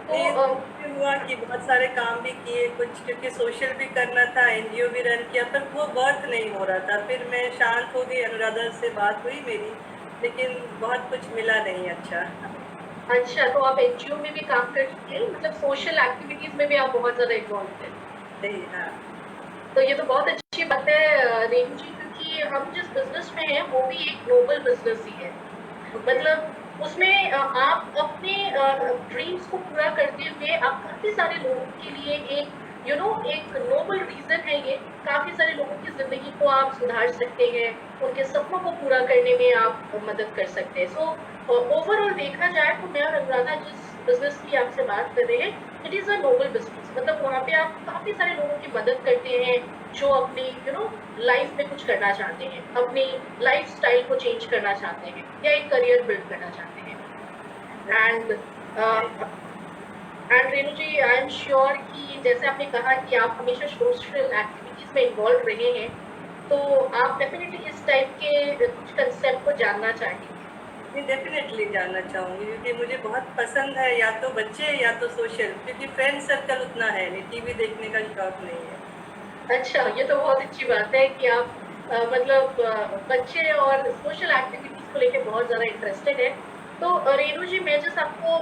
तो हुआ कि बहुत सारे काम भी किए कुछ, क्योंकि सोशल भी करना था, एनजीओ भी रन किया, पर वो वर्क नहीं हो रहा था। फिर मैं शांत हो गई, अनुराधा से बात हुई मेरी, लेकिन बहुत कुछ मिला नहीं अच्छा। अच्छा, तो आप एनजीओ में भी काम करती हैं, मतलब सोशल एक्टिविटीज में भी आप बहुत ज़्यादा इन्वॉल्व हैं। सही। हाँ, तो ये तो बहुत अच्छी बात है रेणु जी, क्योंकि हम जिस बिजनेस में हैं वो भी एक ग्लोबल बिजनेस ही है। मतलब उसमें आप अपने ड्रीम्स को पूरा करते हुए आप काफी सारे लोगों के लिए एक एक नोबल रीजन है ये। काफी सारे लोगों की जिंदगी को आप सुधार सकते हैं, उनके सपनों को पूरा करने में आप मदद कर सकते हैं। सो ओवरऑल देखा जाए तो मैं और अनुराधा जिस बिजनेस की आपसे बात कर रहे हैं, it is a Nobel business. मतलब वहाँ पे आप काफी सारे लोगों की मदद करते हैं जो अपनी लाइफ में कुछ करना चाहते हैं, अपनी लाइफ स्टाइल को चेंज करना चाहते हैं या एक करियर बिल्ड करना चाहते हैं। And Renu ji, I am sure कि जैसे आपने कहा कि आप हमेशा सोशल एक्टिविटीज में इन्वॉल्व रहे हैं, तो आप डेफिनेटली इस टाइप के कुछ कंसेप्ट को जानना चाहेंगे। मैं डेफिनेटली जानना चाहूँगी, क्योंकि मुझे बहुत पसंद है या तो बच्चे या तो सोशल, क्योंकि फ्रेंड सर्कल उतना है नहीं, टीवी देखने का शौक नहीं है। अच्छा, ये तो बहुत अच्छी बात है कि आप बच्चे और सोशल एक्टिविटीज को लेकर बहुत ज़्यादा इंटरेस्टेड है। तो रेणु जी, मैं जस्ट आपको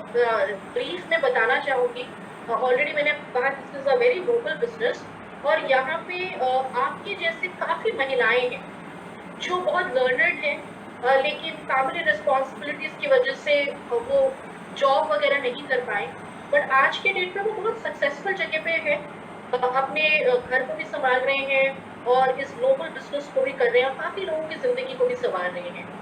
ब्रीफ में बताना चाहूँगी। ऑलरेडी मैंने कहा this is a very noble business, और यहाँ पे आपके जैसे काफ़ी महिलाएं हैं जो बहुत लर्नर्ड हैं, लेकिन फैमिली रिस्पॉन्सिबिलिटीज की वजह से वो जॉब वगैरह नहीं कर पाए, बट आज के डेट में वो बहुत सक्सेसफुल जगह पे है, अपने घर को भी संभाल रहे हैं और इस ग्लोबल बिजनेस को भी कर रहे हैं और काफ़ी लोगों की ज़िंदगी को भी संभाल रहे हैं।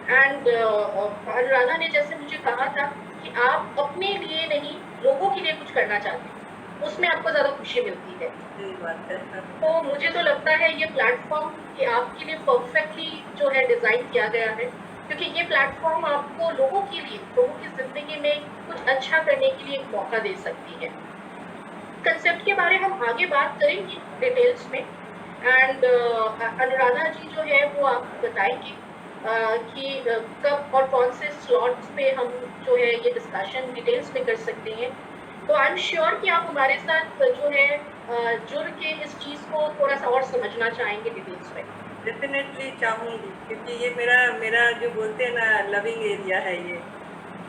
एंड अनुराधा ने जैसे मुझे कहा था कि आप अपने लिए नहीं लोगों के लिए कुछ करना चाहते हैं, उसमें आपको ज़्यादा खुशी मिलती है। सही बात है। तो मुझे तो लगता है ये प्लेटफॉर्म कि आपके लिए परफेक्टली जो है डिज़ाइन किया गया है, क्योंकि ये प्लेटफॉर्म आपको लोगों के लिए, लोगों की ज़िंदगी में कुछ अच्छा करने के लिए एक मौका दे सकती है। कंसेप्ट के बारे हम आगे बात करेंगे डिटेल्स में, एंड अनुराधा जी जो है वो आपको बताएंगे कि कब और कौन से स्लॉट्स पे हम जो है ये डिस्कशन डिटेल्स में कर सकते हैं। तो आई एम श्योर कि आप हमारे साथ जो है जुड़ के इस चीज़ को थोड़ा सा और समझना चाहेंगे डिटेल्स में। डेफिनेटली चाहूँगी, क्योंकि ये मेरा जो बोलते हैं ना लविंग एरिया है ये।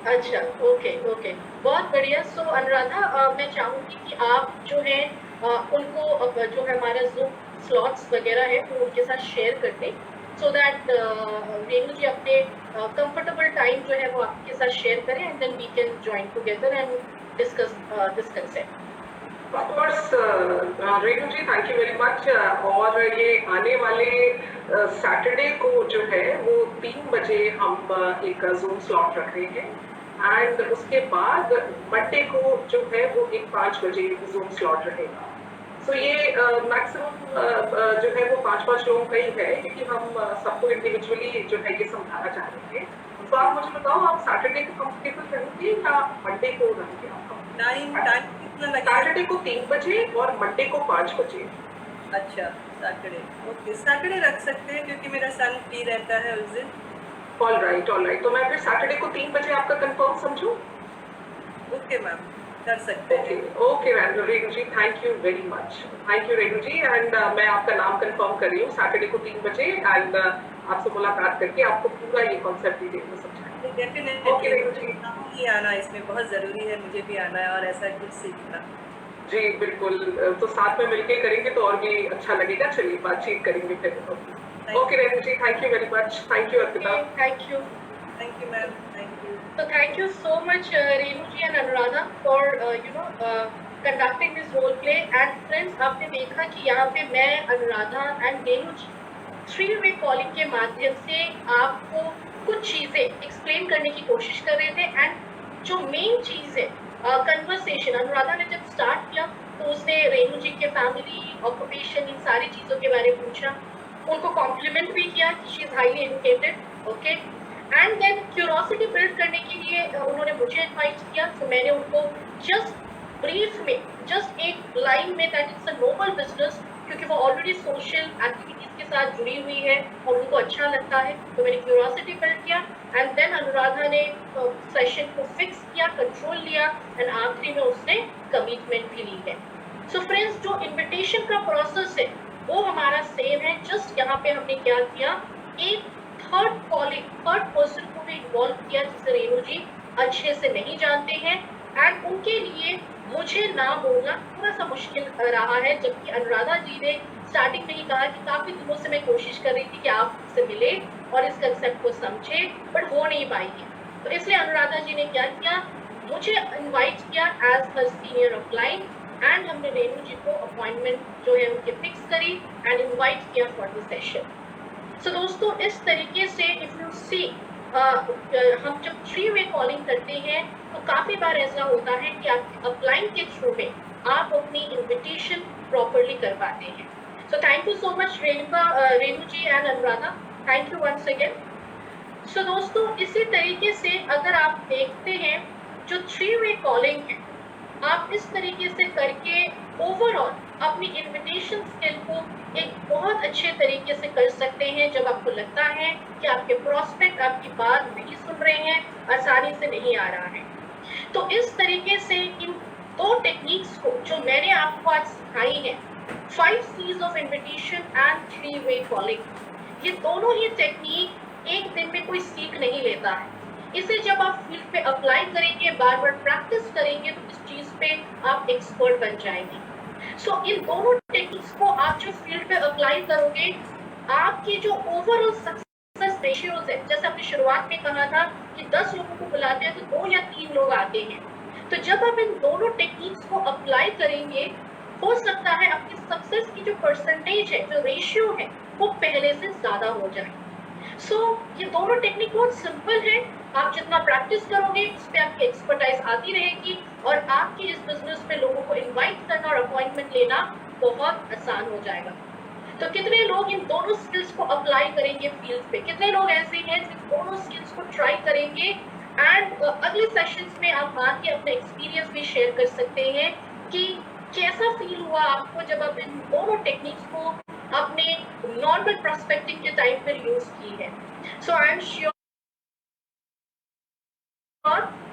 अच्छा, ओके ओके, बहुत बढ़िया। सो अनुराधा, मैं चाहूँगी कि आप जो है उनको जो है हमारा जूम स्लॉट्स वगैरह है वो उनके साथ शेयर कर दें, सो दैट रेणु जी अपने कंफर्टेबल टाइम जो है वो आपके साथ शेयर करें and then we can join together and discuss this concept. Of course, Renu ji thank you very much. और ये आने वाले सैटरडे को जो है वो 3 बजे हम एक जूम स्लॉट रख रहे हैं एंड उसके बाद मंडे को जो है वो एक 5 बजे जूम स्लॉट रहेगा। सो ये मैक्सिमम जो है वो 5-5 लोगों का ही है, क्योंकि हम सबको इंडिविजुअली जो है ये समझाना चाह रहे थे। तो आप मुझे बताओ, आप सैटरडे को कंफर्टेबल रहेंगे या मंडे को रहेंगे? आप टाइम कितना लगेगा? सैटरडे को 3 बजे और मंडे को 5 बजे। अच्छा, सैटरडे, ओके, सैटरडे रख सकते हैं क्योंकि मेरा सन फ्री रहता है उस दिन। ऑल राइट, तो मैं फिर सैटरडे को 3 बजे आपका कंफर्म समझूं? ओके मैम, कर सकते हैं। Okay Renu ji, thank you very much. Thank you Renu ji, and मैं आपका नाम कंफर्म कर रही हूँ सैटरडे को 3 बजे एंड आपसे मुलाकात करके आपको पूरा ये कॉन्सेप्ट डिटेल में समझाएंगे। डेफिनेटली ओके रेणु जी, ही आना इसमें बहुत ज़रूरी है, मुझे भी आना है और ऐसा कुछ सीखना। जी बिल्कुल, तो साथ में मिलके करेंगे तो और भी अच्छा लगेगा। चलिए बातचीत करेंगे फिर। Okay Renu ji, thank you very much. Thank you Arpita. Thank you ma'am, thank you. So thank you so much, Renu ji and Anuradha, for conducting this role play. And friends, आपने देखा कि यहाँ पे मैं, अनुराधा एंड रेणु जी 3-वे कॉलिंग के माध्यम से आपको कुछ चीजें एक्सप्लेन करने की कोशिश कर रहे थे। एंड जो मेन चीज है कन्वर्सेशन, अनुराधा ने जब स्टार्ट किया तो उसने रेणु जी के फैमिली, ऑक्यूपेशन, इन सारी चीजों के बारे में पूछा, उनको कॉम्प्लीमेंट भी किया कि she is highly educated, okay. And then curiosity build करने के लिए उन्होंने मुझे इन्वाइट किया, तो मैंने उनको जस्ट ब्रीफ में, जस्ट एक लाइन में, that it's a Nobel business, क्योंकि वो ऑलरेडी सोशल एक्टिविटीज के साथ जुड़ी हुई है और उनको अच्छा लगता है, तो मैंने क्यूरोसिटी बिल्ड किया। एंड देन अनुराधा ने सेशन को फिक्स किया, कंट्रोल लिया एंड आखिरी में उसने कमिटमेंट भी ली है। सो फ्रेंड्स, जो इन्विटेशन का प्रोसेस है वो हमारा सेम है, जस्ट यहाँ पे हमने क्या किया, एक थर्ड पर्सन को भी इन्वॉल्व किया जिसे रेणु जी अच्छे से नहीं जानते हैं एंड उनके लिए मुझे ना बोलना थोड़ा सा मुश्किल रहा है, जबकि अनुराधा जी ने स्टार्टिंग में ही कहा कि काफी दिनों से मैं कोशिश कर रही थी कि आप मुझसे मिले और इस कंसेप्ट को समझे, बट हो नहीं पाई है। तो इसलिए अनुराधा जी ने क्या किया, मुझे इन्वाइट किया as her senior offline and हमने रेणु जी को अपॉइंटमेंट जो है उनकी फिक्स करी एंड इन्वाइट किया फॉर द सेशन। सो दोस्तों, इस तरीके से इफ यू सी हम जब 3-वे कॉलिंग करते हैं तो काफी बार ऐसा होता है कि आप अपलाइन के थ्रू में आप अपनी इन्विटेशन प्रॉपरली कर पाते हैं। So thank you so much Renu ji and Anuradha, thank you once again. So दोस्तों, इसी तरीके से अगर आप देखते हैं जो 3-वे कॉलिंग है, आप इस तरीके से करके ओवरऑल अपनी इन्विटेशन स्किल को एक बहुत अच्छे तरीके से कर सकते हैं। जब आपको लगता है कि आपके प्रोस्पेक्ट आपकी बात नहीं सुन रहे हैं, आसानी से नहीं आ रहा है, तो इस तरीके से इन 2 टेक्निक्स को जो मैंने आपको आज सिखाई है, 5 C's ऑफ इन्विटेशन एंड 3-वे कॉलिंग, ये दोनों ही टेक्निक एक दिन में कोई सीख नहीं लेता है। इसे जब आप फील्ड पे अप्लाई करेंगे, बार बार प्रैक्टिस करेंगे, तो इस चीज पे आप एक्सपर्ट बन जाएंगे। सो इन दोनों टेक्निक्स को आप जो फील्ड पे अप्लाई करोगे, आपकी जो ओवरऑल सक्सेस रेशियोज है, जैसे आपने शुरुआत में कहा था कि 10 लोगों को बुलाते हैं तो 2 या 3 लोग आते हैं, तो जब आप इन दोनों टेक्निक्स को अप्लाई करेंगे, हो सकता है आपकी सक्सेस की जो परसेंटेज है, जो रेशियो है, वो पहले से ज्यादा हो जाए। सो ये दोनों टेक्निक बहुत सिंपल है, आप जितना प्रैक्टिस करोगे उस पर आपकी एक्सपर्टाइज आती रहेगी और आपकी इस बिजनेस में लोगों को इनवाइट करना और अपॉइंटमेंट लेना बहुत आसान हो जाएगा। तो कितने लोग इन दोनों स्किल्स को अप्लाई करेंगे फील्ड पे, कितने लोग ऐसे हैं जो दोनों स्किल्स को ट्राई करेंगे एंड अगले सेशंस में आप आके अपना एक्सपीरियंस भी शेयर कर सकते हैं कि कैसा फील हुआ आपको जब आप इन दोनों टेक्निक्स को अपने नॉर्मल प्रोस्पेक्टिंग के टाइम पर यूज की है। सो आई एम श्योर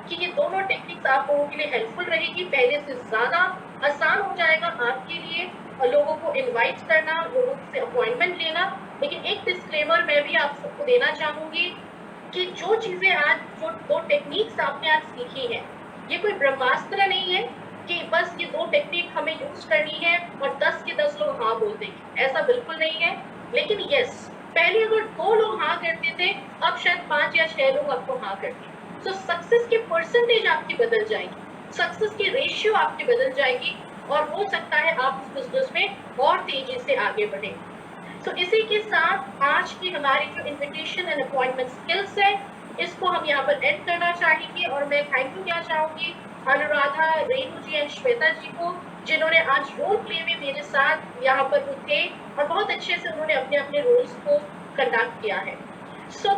कि ये दोनों टेक्निक्स आप लोगों के लिए हेल्पफुल रहेगी, पहले से ज़्यादा आसान हो जाएगा आपके लिए लोगों को इनवाइट करना, लोगों से अपॉइंटमेंट लेना। लेकिन एक डिस्क्लेमर मैं भी आप सबको देना चाहूँगी कि जो चीज़ें आज, जो 2 टेक्निक्स आपने आज सीखी हैं, ये कोई ब्रह्मास्त्र नहीं है कि बस ये 2 टेक्निक हमें यूज़ करनी है और 10 के 10 लोग हाँ बोल देंगे, ऐसा बिल्कुल नहीं है। लेकिन यस, पहले अगर 2 लोग हाँ करते थे, अब शायद 5 या 6 लोग आपको हाँ करते। तो सक्सेस के परसेंटेज आपकी बदल जाएगी, सक्सेस की रेशियो आपकी बदल जाएगी और हो सकता है आप इस बिजनेस में और तेजी से आगे बढ़ें। तो इसी के साथ आज की हमारी जो इन्विटेशन एंड अपॉइंटमेंट स्किल्स है, इसको हम यहाँ पर एंड करना चाहेंगे और मैं थैंक यू कहना चाहूंगी अनुराधा, रेणु जी एंड श्वेता जी को, जिन्होंने आज रोल प्ले में मेरे साथ यहाँ पर थे और बहुत अच्छे से उन्होंने अपने अपने रोल्स को कंडक्ट किया है। सो